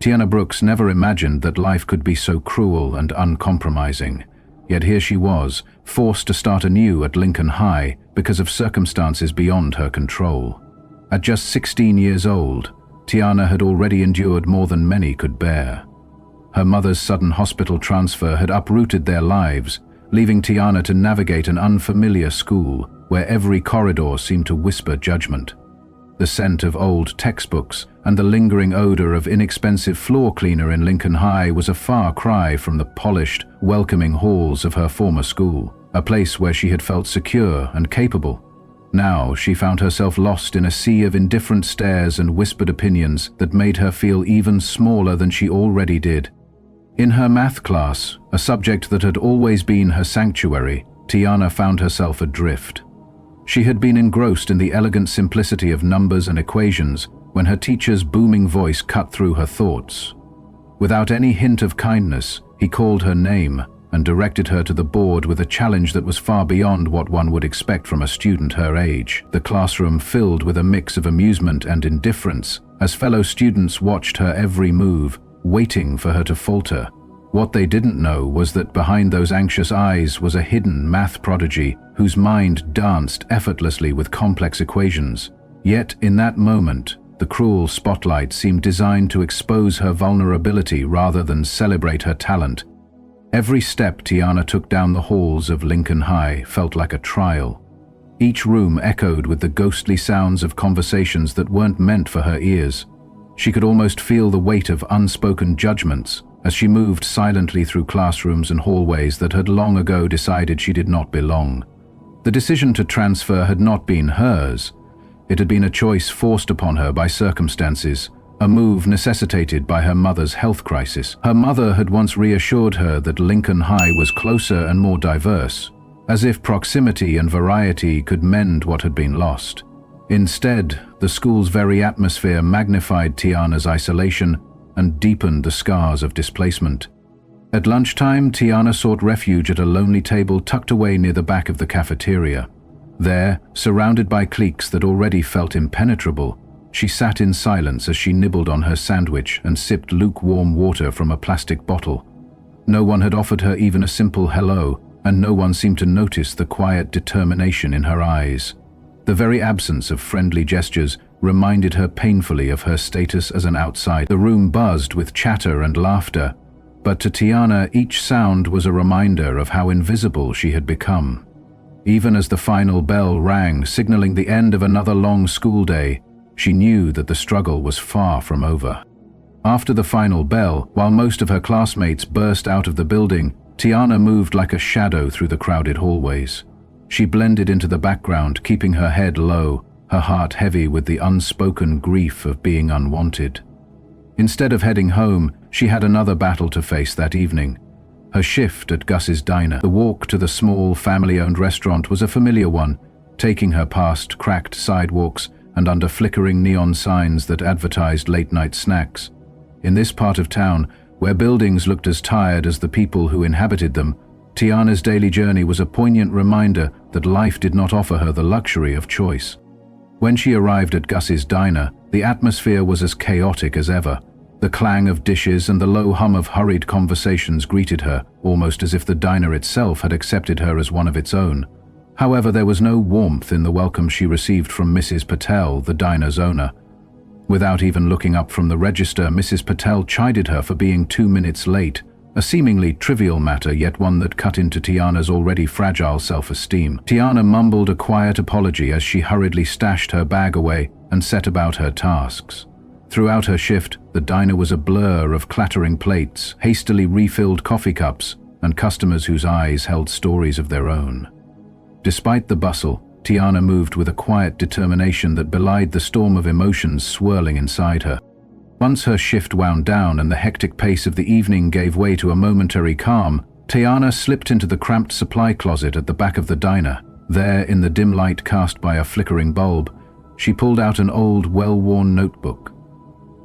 Tiana Brooks never imagined that life could be so cruel and uncompromising. Yet here she was, forced to start anew at Lincoln High because of circumstances beyond her control. At just 16 years old, Tiana had already endured more than many could bear. Her mother's sudden hospital transfer had uprooted their lives, leaving Tiana to navigate an unfamiliar school where every corridor seemed to whisper judgment. The scent of old textbooks and the lingering odor of inexpensive floor cleaner in Lincoln High was a far cry from the polished, welcoming halls of her former school, a place where she had felt secure and capable. Now she found herself lost in a sea of indifferent stares and whispered opinions that made her feel even smaller than she already did. In her math class, a subject that had always been her sanctuary, Tiana found herself adrift. She had been engrossed in the elegant simplicity of numbers and equations when her teacher's booming voice cut through her thoughts. Without any hint of kindness, he called her name and directed her to the board with a challenge that was far beyond what one would expect from a student her age. The classroom filled with a mix of amusement and indifference as fellow students watched her every move, waiting for her to falter. What they didn't know was that behind those anxious eyes was a hidden math prodigy whose mind danced effortlessly with complex equations. Yet in that moment, the cruel spotlight seemed designed to expose her vulnerability rather than celebrate her talent. Every step Tiana took down the halls of Lincoln High felt like a trial. Each room echoed with the ghostly sounds of conversations that weren't meant for her ears. She could almost feel the weight of unspoken judgments as she moved silently through classrooms and hallways that had long ago decided she did not belong. The decision to transfer had not been hers. It had been a choice forced upon her by circumstances, a move necessitated by her mother's health crisis. Her mother had once reassured her that Lincoln High was closer and more diverse, as if proximity and variety could mend what had been lost. Instead, the school's very atmosphere magnified Tiana's isolation and deepened the scars of displacement. At lunchtime, Tiana sought refuge at a lonely table tucked away near the back of the cafeteria. There, surrounded by cliques that already felt impenetrable, she sat in silence as she nibbled on her sandwich and sipped lukewarm water from a plastic bottle. No one had offered her even a simple hello, and no one seemed to notice the quiet determination in her eyes. The very absence of friendly gestures reminded her painfully of her status as an outsider. The room buzzed with chatter and laughter, but to Tiana each sound was a reminder of how invisible she had become. Even as the final bell rang, signaling the end of another long school day, she knew that the struggle was far from over. After the final bell, while most of her classmates burst out of the building, Tiana moved like a shadow through the crowded hallways. She blended into the background, keeping her head low, her heart heavy with the unspoken grief of being unwanted. Instead of heading home, she had another battle to face that evening. Her shift at Gus's diner. The walk to the small, family-owned restaurant was a familiar one, taking her past cracked sidewalks and under flickering neon signs that advertised late-night snacks. In this part of town, where buildings looked as tired as the people who inhabited them, Tiana's daily journey was a poignant reminder that life did not offer her the luxury of choice. When she arrived at Gus's diner, the atmosphere was as chaotic as ever. The clang of dishes and the low hum of hurried conversations greeted her, almost as if the diner itself had accepted her as one of its own. However, there was no warmth in the welcome she received from Mrs. Patel, the diner's owner. Without even looking up from the register, Mrs. Patel chided her for being 2 minutes late, a seemingly trivial matter, yet one that cut into Tiana's already fragile self-esteem. Tiana mumbled a quiet apology as she hurriedly stashed her bag away and set about her tasks. Throughout her shift, the diner was a blur of clattering plates, hastily refilled coffee cups, and customers whose eyes held stories of their own. Despite the bustle, Tiana moved with a quiet determination that belied the storm of emotions swirling inside her. Once her shift wound down and the hectic pace of the evening gave way to a momentary calm, Tiana slipped into the cramped supply closet at the back of the diner. There, in the dim light cast by a flickering bulb, she pulled out an old, well-worn notebook.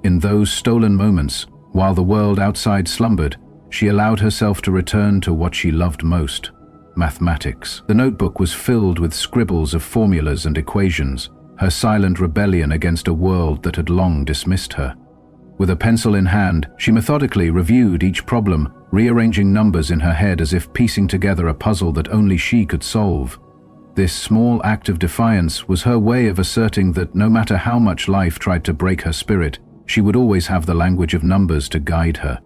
In those stolen moments, while the world outside slumbered, she allowed herself to return to what she loved most: mathematics. The notebook was filled with scribbles of formulas and equations, her silent rebellion against a world that had long dismissed her. With a pencil in hand, she methodically reviewed each problem, rearranging numbers in her head as if piecing together a puzzle that only she could solve. This small act of defiance was her way of asserting that no matter how much life tried to break her spirit, she would always have the language of numbers to guide her.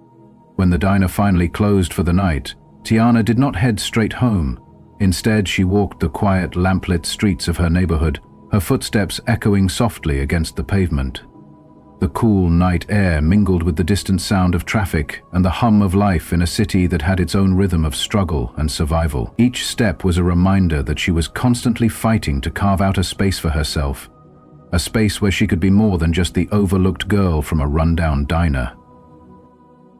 When the diner finally closed for the night, Tiana did not head straight home. Instead, she walked the quiet, lamplit streets of her neighborhood, her footsteps echoing softly against the pavement. The cool night air mingled with the distant sound of traffic and the hum of life in a city that had its own rhythm of struggle and survival. Each step was a reminder that she was constantly fighting to carve out a space for herself, a space where she could be more than just the overlooked girl from a rundown diner.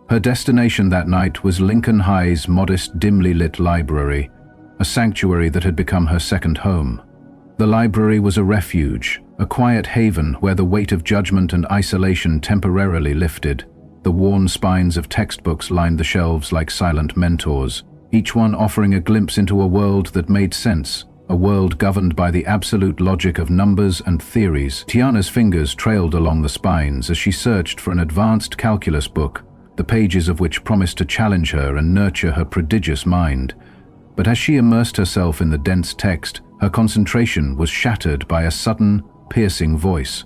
Her destination that night was Lincoln High's modest, dimly lit library, a sanctuary that had become her second home. The library was a refuge, a quiet haven where the weight of judgment and isolation temporarily lifted. The worn spines of textbooks lined the shelves like silent mentors, each one offering a glimpse into a world that made sense, a world governed by the absolute logic of numbers and theories. Tiana's fingers trailed along the spines as she searched for an advanced calculus book, the pages of which promised to challenge her and nurture her prodigious mind. But as she immersed herself in the dense text, her concentration was shattered by a sudden, piercing voice.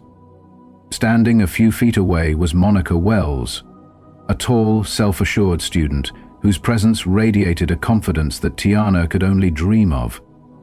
Standing a few feet away was Monica Wells, a tall, self-assured student whose presence radiated a confidence that Tiana could only dream of.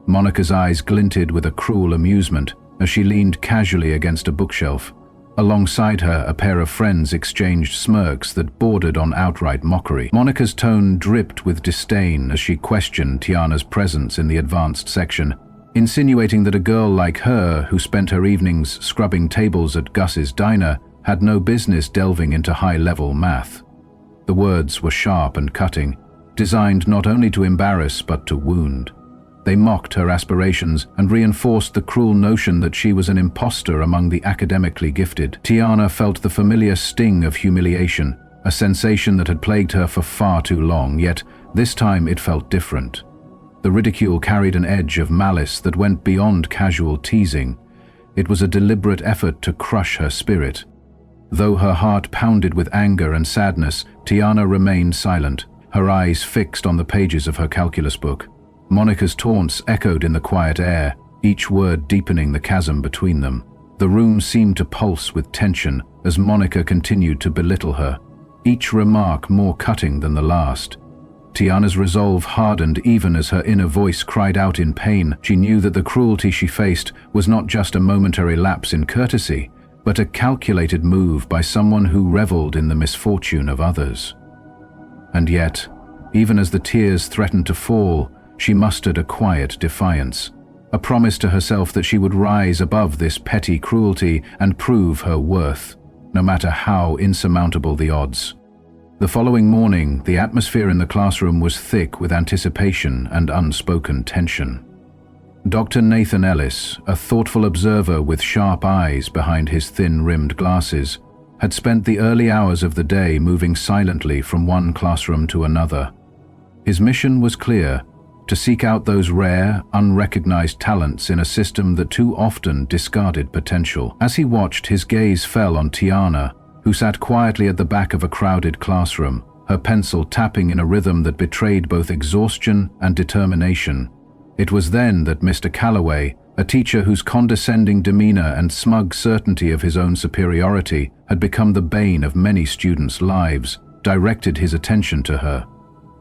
Monica's eyes glinted with a cruel amusement as she leaned casually against a bookshelf. Alongside her, a pair of friends exchanged smirks that bordered on outright mockery. Monica's tone dripped with disdain as she questioned Tiana's presence in the advanced section, insinuating that a girl like her, who spent her evenings scrubbing tables at Gus's diner, had no business delving into high-level math. The words were sharp and cutting, designed not only to embarrass but to wound. They mocked her aspirations and reinforced the cruel notion that she was an imposter among the academically gifted. Tiana felt the familiar sting of humiliation, a sensation that had plagued her for far too long, yet this time it felt different. The ridicule carried an edge of malice that went beyond casual teasing. It was a deliberate effort to crush her spirit. Though her heart pounded with anger and sadness, Tiana remained silent, her eyes fixed on the pages of her calculus book. Monica's taunts echoed in the quiet air, each word deepening the chasm between them. The room seemed to pulse with tension as Monica continued to belittle her, each remark more cutting than the last. Tiana's resolve hardened even as her inner voice cried out in pain. She knew that the cruelty she faced was not just a momentary lapse in courtesy, but a calculated move by someone who reveled in the misfortune of others. And yet, even as the tears threatened to fall, she mustered a quiet defiance, a promise to herself that she would rise above this petty cruelty and prove her worth, no matter how insurmountable the odds. The following morning, the atmosphere in the classroom was thick with anticipation and unspoken tension. Dr. Nathan Ellis, a thoughtful observer with sharp eyes behind his thin-rimmed glasses, had spent the early hours of the day moving silently from one classroom to another. His mission was clear: to seek out those rare, unrecognized talents in a system that too often discarded potential. As he watched, his gaze fell on Tiana, who sat quietly at the back of a crowded classroom, her pencil tapping in a rhythm that betrayed both exhaustion and determination. It was then that Mr. Calloway, a teacher whose condescending demeanor and smug certainty of his own superiority had become the bane of many students' lives, directed his attention to her.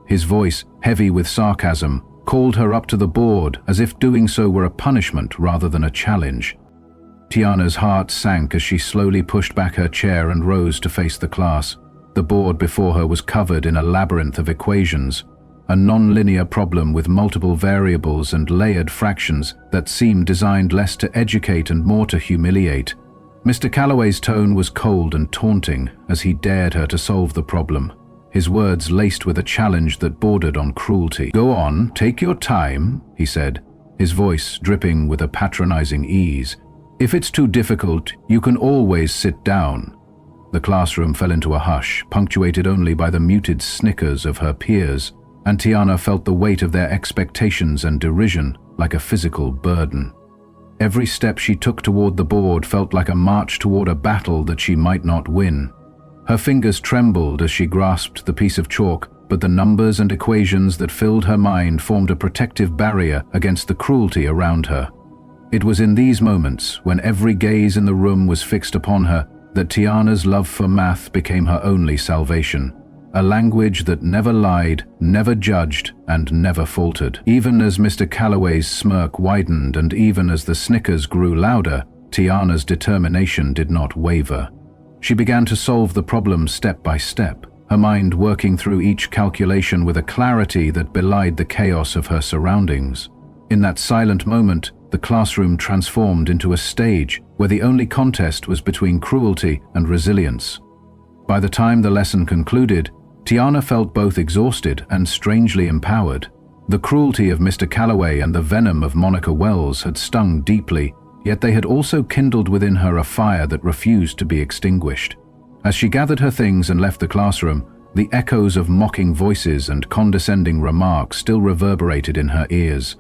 His voice, heavy with sarcasm, called her up to the board as if doing so were a punishment rather than a challenge. Tiana's heart sank as she slowly pushed back her chair and rose to face the class. The board before her was covered in a labyrinth of equations, a non-linear problem with multiple variables and layered fractions that seemed designed less to educate and more to humiliate. Mr. Calloway's tone was cold and taunting as he dared her to solve the problem, his words laced with a challenge that bordered on cruelty. "Go on, take your time," he said, his voice dripping with a patronizing ease. "If it's too difficult, you can always sit down." The classroom fell into a hush, punctuated only by the muted snickers of her peers, and Tiana felt the weight of their expectations and derision like a physical burden. Every step she took toward the board felt like a march toward a battle that she might not win. Her fingers trembled as she grasped the piece of chalk, but the numbers and equations that filled her mind formed a protective barrier against the cruelty around her. It was in these moments, when every gaze in the room was fixed upon her, that Tiana's love for math became her only salvation. A language that never lied, never judged, and never faltered. Even as Mr. Calloway's smirk widened and even as the snickers grew louder, Tiana's determination did not waver. She began to solve the problem step by step, her mind working through each calculation with a clarity that belied the chaos of her surroundings. In that silent moment, the classroom transformed into a stage where the only contest was between cruelty and resilience. By the time the lesson concluded, Tiana felt both exhausted and strangely empowered. The cruelty of Mr. Calloway and the venom of Monica Wells had stung deeply, yet they had also kindled within her a fire that refused to be extinguished. As she gathered her things and left the classroom, the echoes of mocking voices and condescending remarks still reverberated in her ears,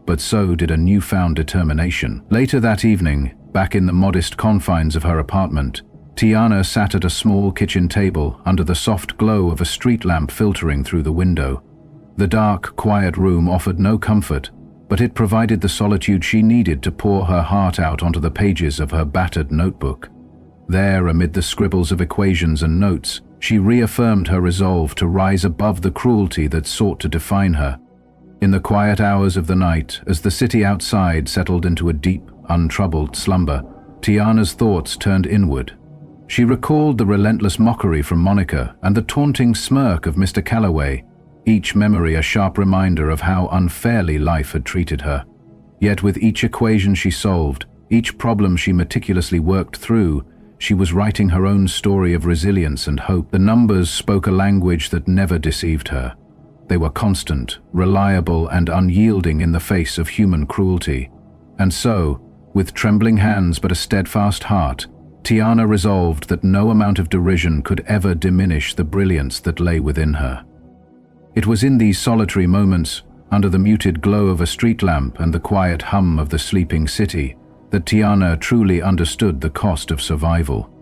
but so did a newfound determination. Later that evening, back in the modest confines of her apartment, Tiana sat at a small kitchen table under the soft glow of a street lamp filtering through the window. The dark, quiet room offered no comfort, but it provided the solitude she needed to pour her heart out onto the pages of her battered notebook. There, amid the scribbles of equations and notes, she reaffirmed her resolve to rise above the cruelty that sought to define her. In the quiet hours of the night, as the city outside settled into a deep, untroubled slumber, Tiana's thoughts turned inward. She recalled the relentless mockery from Monica and the taunting smirk of Mr. Calloway, each memory a sharp reminder of how unfairly life had treated her. Yet with each equation she solved, each problem she meticulously worked through, she was writing her own story of resilience and hope. The numbers spoke a language that never deceived her. They were constant, reliable, and unyielding in the face of human cruelty. And so, with trembling hands but a steadfast heart, Tiana resolved that no amount of derision could ever diminish the brilliance that lay within her. It was in these solitary moments, under the muted glow of a street lamp and the quiet hum of the sleeping city, that Tiana truly understood the cost of survival.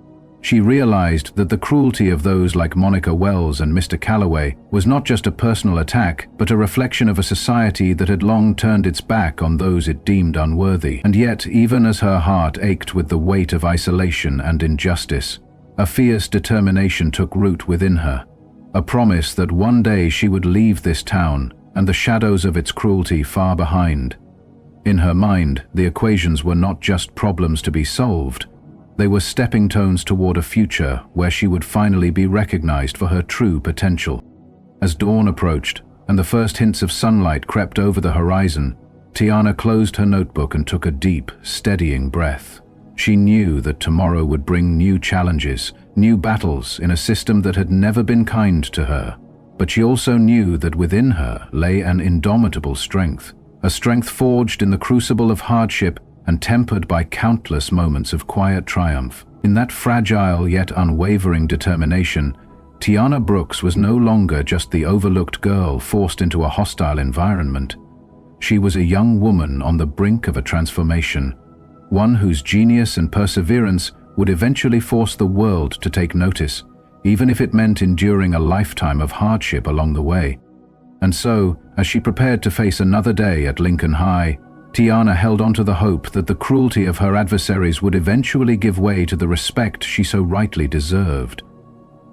She realized that the cruelty of those like Monica Wells and Mr. Calloway was not just a personal attack, but a reflection of a society that had long turned its back on those it deemed unworthy. And yet, even as her heart ached with the weight of isolation and injustice, a fierce determination took root within her, a promise that one day she would leave this town and the shadows of its cruelty far behind. In her mind, the equations were not just problems to be solved. They were stepping stones toward a future where she would finally be recognized for her true potential. As dawn approached and the first hints of sunlight crept over the horizon, Tiana closed her notebook and took a deep, steadying breath. She knew that tomorrow would bring new challenges, new battles in a system that had never been kind to her. But she also knew that within her lay an indomitable strength, a strength forged in the crucible of hardship and tempered by countless moments of quiet triumph. In that fragile yet unwavering determination, Tiana Brooks was no longer just the overlooked girl forced into a hostile environment. She was a young woman on the brink of a transformation, one whose genius and perseverance would eventually force the world to take notice, even if it meant enduring a lifetime of hardship along the way. And so, as she prepared to face another day at Lincoln High, Tiana held on to the hope that the cruelty of her adversaries would eventually give way to the respect she so rightly deserved.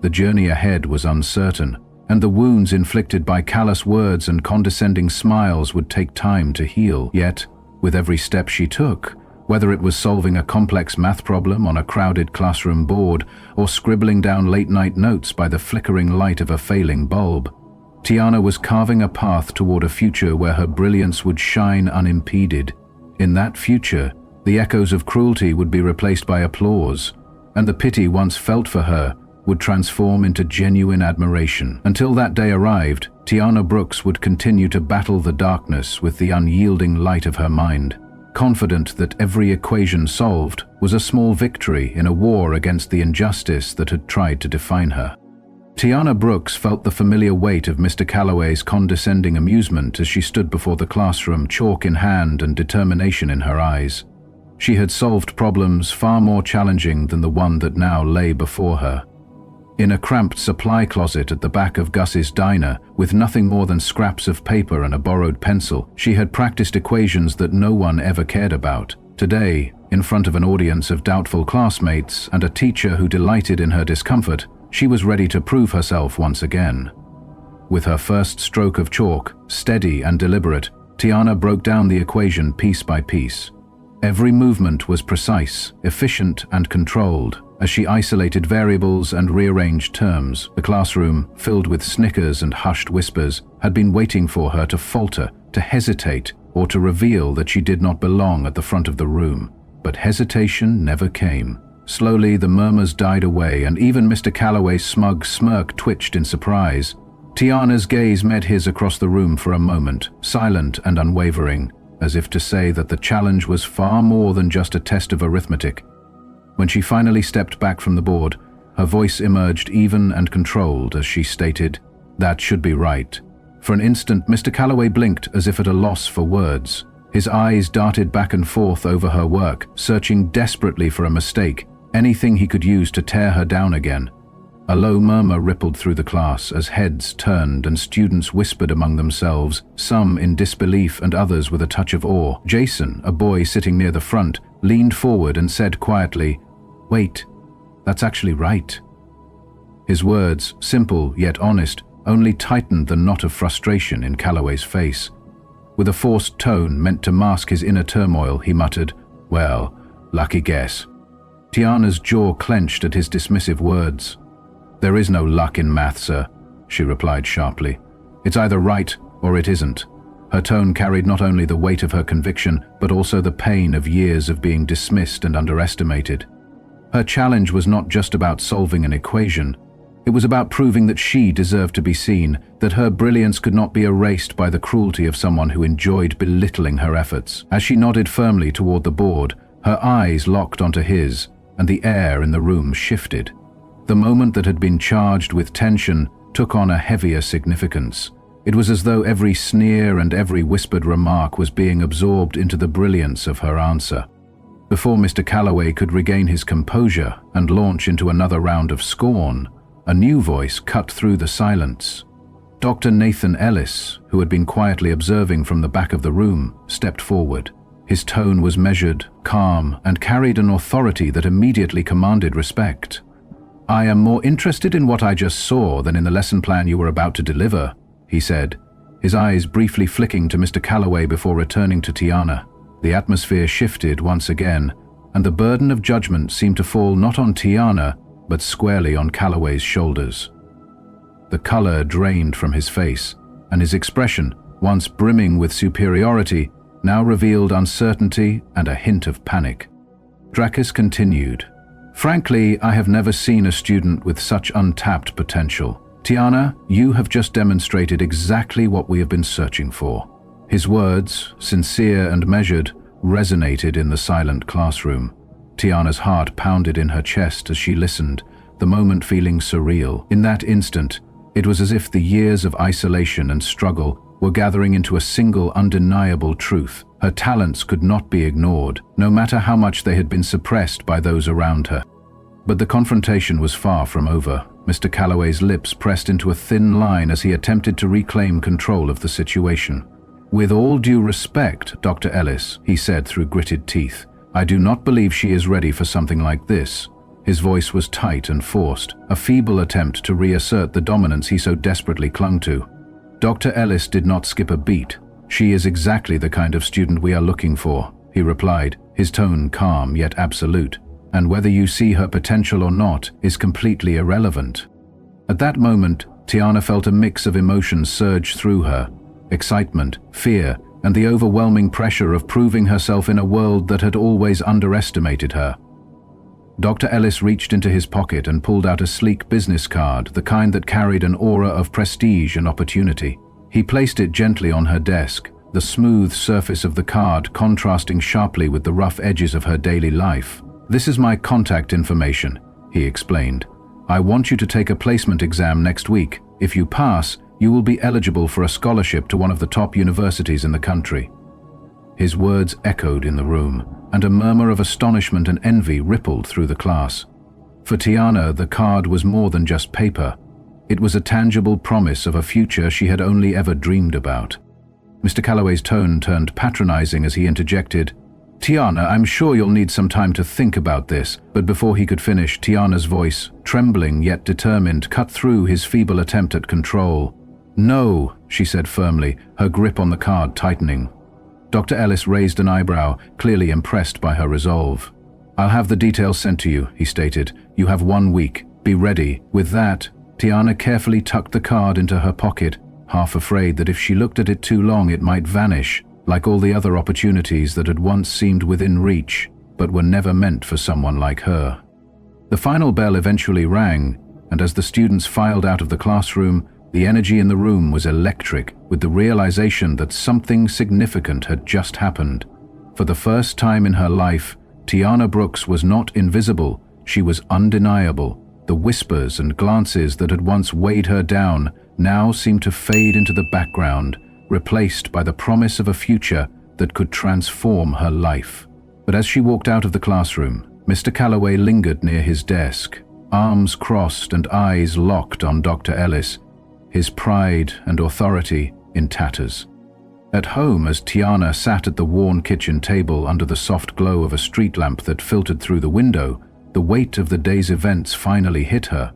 The journey ahead was uncertain, and the wounds inflicted by callous words and condescending smiles would take time to heal. Yet, with every step she took, whether it was solving a complex math problem on a crowded classroom board or scribbling down late-night notes by the flickering light of a failing bulb, Tiana was carving a path toward a future where her brilliance would shine unimpeded. In that future, the echoes of cruelty would be replaced by applause, and the pity once felt for her would transform into genuine admiration. Until that day arrived, Tiana Brooks would continue to battle the darkness with the unyielding light of her mind, confident that every equation solved was a small victory in a war against the injustice that had tried to define her. Tiana Brooks felt the familiar weight of Mr. Calloway's condescending amusement as she stood before the classroom, chalk in hand and determination in her eyes. She had solved problems far more challenging than the one that now lay before her. In a cramped supply closet at the back of Gus's diner, with nothing more than scraps of paper and a borrowed pencil, she had practiced equations that no one ever cared about. Today, in front of an audience of doubtful classmates and a teacher who delighted in her discomfort, she was ready to prove herself once again. With her first stroke of chalk, steady and deliberate, Tiana broke down the equation piece by piece. Every movement was precise, efficient, and controlled. As she isolated variables and rearranged terms, the classroom, filled with snickers and hushed whispers, had been waiting for her to falter, to hesitate, or to reveal that she did not belong at the front of the room. But hesitation never came. Slowly, the murmurs died away, and even Mr. Calloway's smug smirk twitched in surprise. Tiana's gaze met his across the room for a moment, silent and unwavering, as if to say that the challenge was far more than just a test of arithmetic. When she finally stepped back from the board, her voice emerged even and controlled as she stated, "That should be right." For an instant, Mr. Calloway blinked as if at a loss for words. His eyes darted back and forth over her work, searching desperately for a mistake, anything he could use to tear her down again. A low murmur rippled through the class as heads turned and students whispered among themselves, some in disbelief and others with a touch of awe. Jason, a boy sitting near the front, leaned forward and said quietly, "Wait, that's actually right." His words, simple yet honest, only tightened the knot of frustration in Calloway's face. With a forced tone meant to mask his inner turmoil, he muttered, "Well, lucky guess." Tiana's jaw clenched at his dismissive words. "There is no luck in math, sir," she replied sharply. "It's either right or it isn't." Her tone carried not only the weight of her conviction, but also the pain of years of being dismissed and underestimated. Her challenge was not just about solving an equation. It was about proving that she deserved to be seen, that her brilliance could not be erased by the cruelty of someone who enjoyed belittling her efforts. As she nodded firmly toward the board, her eyes locked onto his, and the air in the room shifted. The moment that had been charged with tension took on a heavier significance. It was as though every sneer and every whispered remark was being absorbed into the brilliance of her answer. Before Mr. Calloway could regain his composure and launch into another round of scorn, a new voice cut through the silence. Dr. Nathan Ellis, who had been quietly observing from the back of the room, stepped forward. His tone was measured, calm, and carried an authority that immediately commanded respect. "I am more interested in what I just saw than in the lesson plan you were about to deliver," he said, his eyes briefly flicking to Mr. Calloway before returning to Tiana. The atmosphere shifted once again, and the burden of judgment seemed to fall not on Tiana, but squarely on Calloway's shoulders. The color drained from his face, and his expression, once brimming with superiority, now revealed uncertainty and a hint of panic. Dracus continued, "Frankly, I have never seen a student with such untapped potential. Tiana, you have just demonstrated exactly what we have been searching for." His words, sincere and measured, resonated in the silent classroom. Tiana's heart pounded in her chest as she listened, the moment feeling surreal. In that instant, it was as if the years of isolation and struggle were gathering into a single undeniable truth. Her talents could not be ignored, no matter how much they had been suppressed by those around her. But the confrontation was far from over. Mr. Calloway's lips pressed into a thin line as he attempted to reclaim control of the situation. "With all due respect, Dr. Ellis," he said through gritted teeth, "I do not believe she is ready for something like this." His voice was tight and forced, a feeble attempt to reassert the dominance he so desperately clung to. Dr. Ellis did not skip a beat. "She is exactly the kind of student we are looking for," he replied, his tone calm yet absolute. "And whether you see her potential or not is completely irrelevant." At that moment, Tiana felt a mix of emotions surge through her: excitement, fear, and the overwhelming pressure of proving herself in a world that had always underestimated her. Dr. Ellis reached into his pocket and pulled out a sleek business card, the kind that carried an aura of prestige and opportunity. He placed it gently on her desk, the smooth surface of the card contrasting sharply with the rough edges of her daily life. "This is my contact information," he explained. "I want you to take a placement exam next week. If you pass, you will be eligible for a scholarship to one of the top universities in the country." His words echoed in the room, and a murmur of astonishment and envy rippled through the class. For Tiana, the card was more than just paper. It was a tangible promise of a future she had only ever dreamed about. Mr. Calloway's tone turned patronizing as he interjected, "Tiana, I'm sure you'll need some time to think about this." But before he could finish, Tiana's voice, trembling yet determined, cut through his feeble attempt at control. "No," she said firmly, her grip on the card tightening. Dr. Ellis raised an eyebrow, clearly impressed by her resolve. "I'll have the details sent to you," he stated. "You have 1 week. Be ready." With that, Tiana carefully tucked the card into her pocket, half afraid that if she looked at it too long it might vanish, like all the other opportunities that had once seemed within reach, but were never meant for someone like her. The final bell eventually rang, and as the students filed out of the classroom, the energy in the room was electric with the realization that something significant had just happened. For the first time in her life, Tiana Brooks was not invisible, she was undeniable. The whispers and glances that had once weighed her down now seemed to fade into the background, replaced by the promise of a future that could transform her life. But as she walked out of the classroom, Mr. Calloway lingered near his desk, arms crossed and eyes locked on Dr. Ellis, his pride and authority in tatters. At home, as Tiana sat at the worn kitchen table under the soft glow of a street lamp that filtered through the window, the weight of the day's events finally hit her.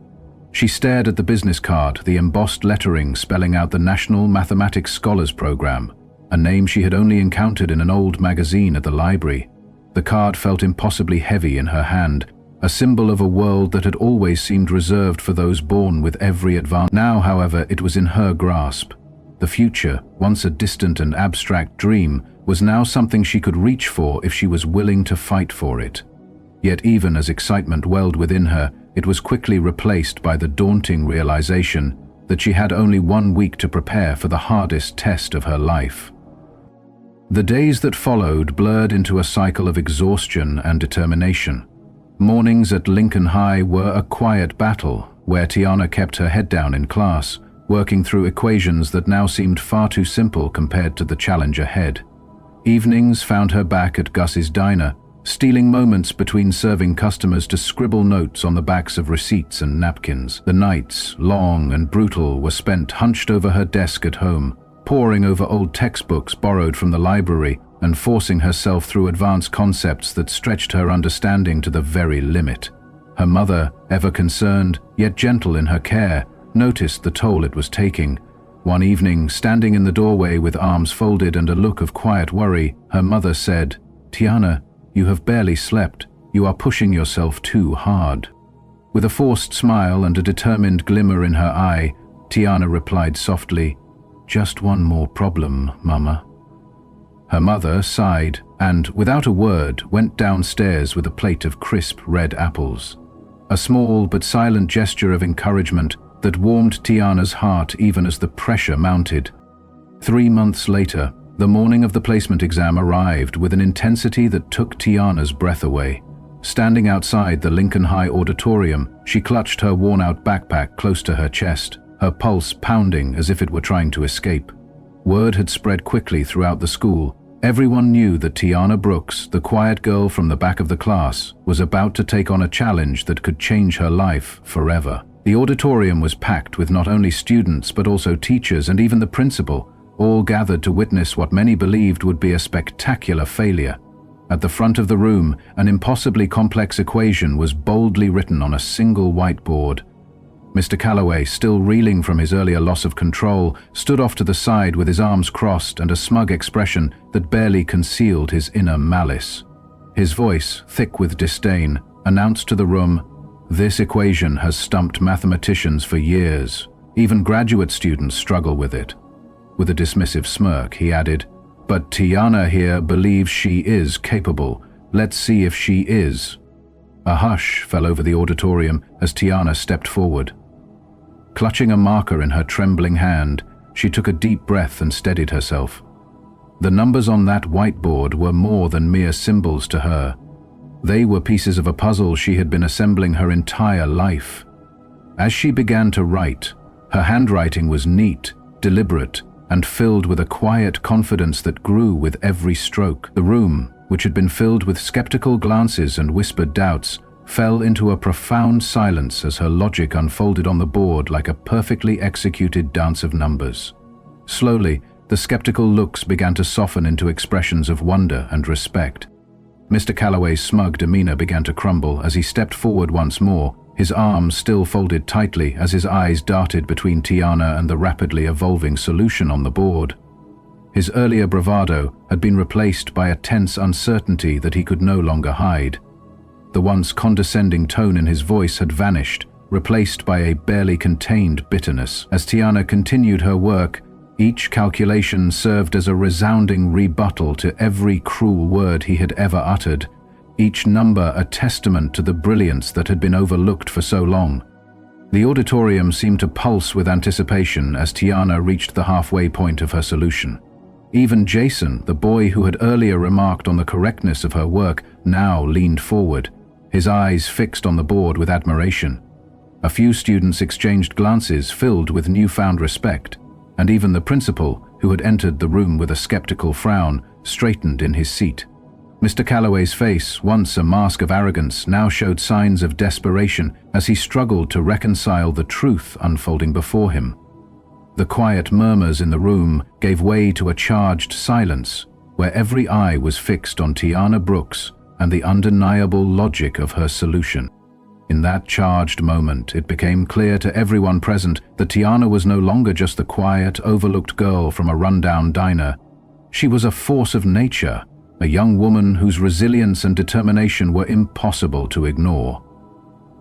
She stared at the business card, the embossed lettering spelling out the National Mathematics Scholars Program, a name she had only encountered in an old magazine at the library. The card felt impossibly heavy in her hand, a symbol of a world that had always seemed reserved for those born with every advantage. Now, however, it was in her grasp. The future, once a distant and abstract dream, was now something she could reach for if she was willing to fight for it. Yet even as excitement welled within her, it was quickly replaced by the daunting realization that she had only 1 week to prepare for the hardest test of her life. The days that followed blurred into a cycle of exhaustion and determination. Mornings at Lincoln High were a quiet battle, where Tiana kept her head down in class, working through equations that now seemed far too simple compared to the challenge ahead. Evenings found her back at Gus's diner, stealing moments between serving customers to scribble notes on the backs of receipts and napkins. The nights, long and brutal, were spent hunched over her desk at home, poring over old textbooks borrowed from the library and forcing herself through advanced concepts that stretched her understanding to the very limit. Her mother, ever concerned, yet gentle in her care, noticed the toll it was taking. One evening, standing in the doorway with arms folded and a look of quiet worry, her mother said, "Tiana, you have barely slept. You are pushing yourself too hard." With a forced smile and a determined glimmer in her eye, Tiana replied softly, "Just one more problem, Mama." Her mother sighed and, without a word, went downstairs with a plate of crisp red apples. A small but silent gesture of encouragement that warmed Tiana's heart even as the pressure mounted. 3 months later, the morning of the placement exam arrived with an intensity that took Tiana's breath away. Standing outside the Lincoln High auditorium, she clutched her worn-out backpack close to her chest, her pulse pounding as if it were trying to escape. Word had spread quickly throughout the school. Everyone knew that Tiana Brooks, the quiet girl from the back of the class, was about to take on a challenge that could change her life forever. The auditorium was packed with not only students but also teachers and even the principal, all gathered to witness what many believed would be a spectacular failure. At the front of the room, an impossibly complex equation was boldly written on a single whiteboard. Mr. Calloway, still reeling from his earlier loss of control, stood off to the side with his arms crossed and a smug expression that barely concealed his inner malice. His voice, thick with disdain, announced to the room, "This equation has stumped mathematicians for years. Even graduate students struggle with it." With a dismissive smirk, he added, "But Tiana here believes she is capable. Let's see if she is." A hush fell over the auditorium as Tiana stepped forward. Clutching a marker in her trembling hand, she took a deep breath and steadied herself. The numbers on that whiteboard were more than mere symbols to her. They were pieces of a puzzle she had been assembling her entire life. As she began to write, her handwriting was neat, deliberate, and filled with a quiet confidence that grew with every stroke. The room, which had been filled with skeptical glances and whispered doubts, fell into a profound silence as her logic unfolded on the board like a perfectly executed dance of numbers. Slowly, the skeptical looks began to soften into expressions of wonder and respect. Mr. Calloway's smug demeanor began to crumble as he stepped forward once more, his arms still folded tightly as his eyes darted between Tiana and the rapidly evolving solution on the board. His earlier bravado had been replaced by a tense uncertainty that he could no longer hide. The once condescending tone in his voice had vanished, replaced by a barely contained bitterness. As Tiana continued her work, each calculation served as a resounding rebuttal to every cruel word he had ever uttered, each number a testament to the brilliance that had been overlooked for so long. The auditorium seemed to pulse with anticipation as Tiana reached the halfway point of her solution. Even Jason, the boy who had earlier remarked on the correctness of her work, now leaned forward, his eyes fixed on the board with admiration. A few students exchanged glances filled with newfound respect, and even the principal, who had entered the room with a skeptical frown, straightened in his seat. Mr. Calloway's face, once a mask of arrogance, now showed signs of desperation as he struggled to reconcile the truth unfolding before him. The quiet murmurs in the room gave way to a charged silence, where every eye was fixed on Tiana Brooks and the undeniable logic of her solution. In that charged moment, it became clear to everyone present that Tiana was no longer just the quiet, overlooked girl from a rundown diner. She was a force of nature, a young woman whose resilience and determination were impossible to ignore.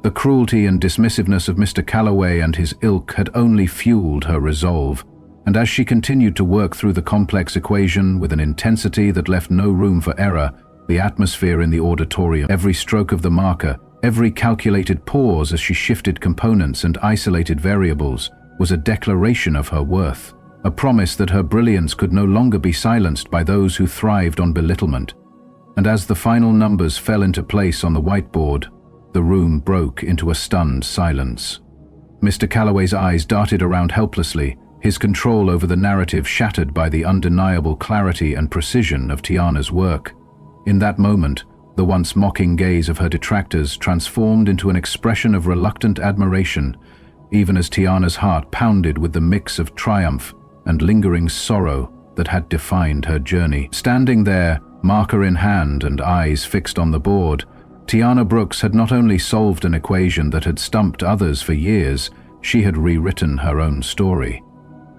The cruelty and dismissiveness of Mr. Calloway and his ilk had only fueled her resolve, and as she continued to work through the complex equation with an intensity that left no room for error, the atmosphere in the auditorium, every stroke of the marker, every calculated pause as she shifted components and isolated variables, was a declaration of her worth, a promise that her brilliance could no longer be silenced by those who thrived on belittlement. And as the final numbers fell into place on the whiteboard, the room broke into a stunned silence. Mr. Calloway's eyes darted around helplessly, his control over the narrative shattered by the undeniable clarity and precision of Tiana's work. In that moment, the once mocking gaze of her detractors transformed into an expression of reluctant admiration, even as Tiana's heart pounded with the mix of triumph and lingering sorrow that had defined her journey. Standing there, marker in hand and eyes fixed on the board, Tiana Brooks had not only solved an equation that had stumped others for years, she had rewritten her own story.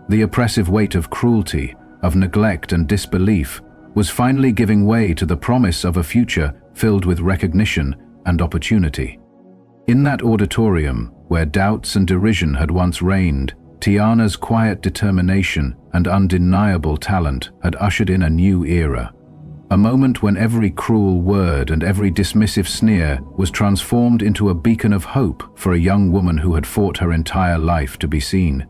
The oppressive weight of cruelty, of neglect and disbelief was finally giving way to the promise of a future filled with recognition and opportunity. In that auditorium, where doubts and derision had once reigned, Tiana's quiet determination and undeniable talent had ushered in a new era. A moment when every cruel word and every dismissive sneer was transformed into a beacon of hope for a young woman who had fought her entire life to be seen.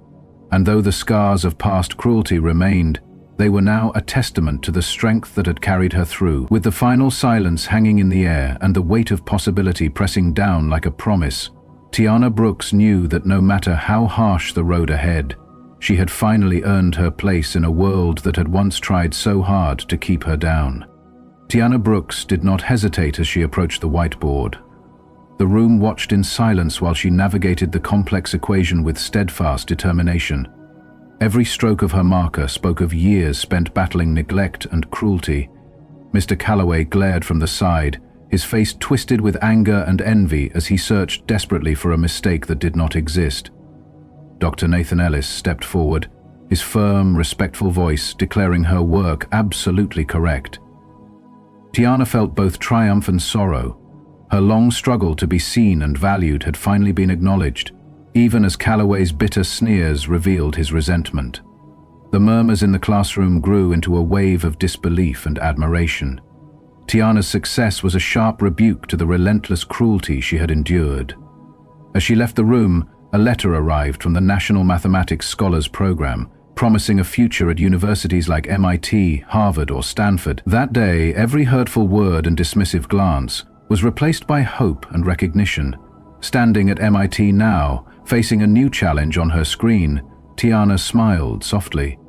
And though the scars of past cruelty remained, they were now a testament to the strength that had carried her through. With the final silence hanging in the air and the weight of possibility pressing down like a promise, Tiana Brooks knew that no matter how harsh the road ahead, she had finally earned her place in a world that had once tried so hard to keep her down. Tiana Brooks did not hesitate as she approached the whiteboard. The room watched in silence while she navigated the complex equation with steadfast determination. Every stroke of her marker spoke of years spent battling neglect and cruelty. Mr. Calloway glared from the side, his face twisted with anger and envy as he searched desperately for a mistake that did not exist. Dr. Nathan Ellis stepped forward, his firm, respectful voice declaring her work absolutely correct. Tiana felt both triumph and sorrow. Her long struggle to be seen and valued had finally been acknowledged, even as Calloway's bitter sneers revealed his resentment. The murmurs in the classroom grew into a wave of disbelief and admiration. Tiana's success was a sharp rebuke to the relentless cruelty she had endured. As she left the room, a letter arrived from the National Mathematics Scholars Program, promising a future at universities like MIT, Harvard, or Stanford. That day, every hurtful word and dismissive glance was replaced by hope and recognition. Standing at MIT now, facing a new challenge on her screen, Tiana smiled softly.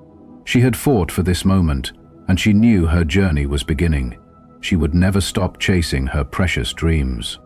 She had fought for this moment, and she knew her journey was beginning. She would never stop chasing her precious dreams.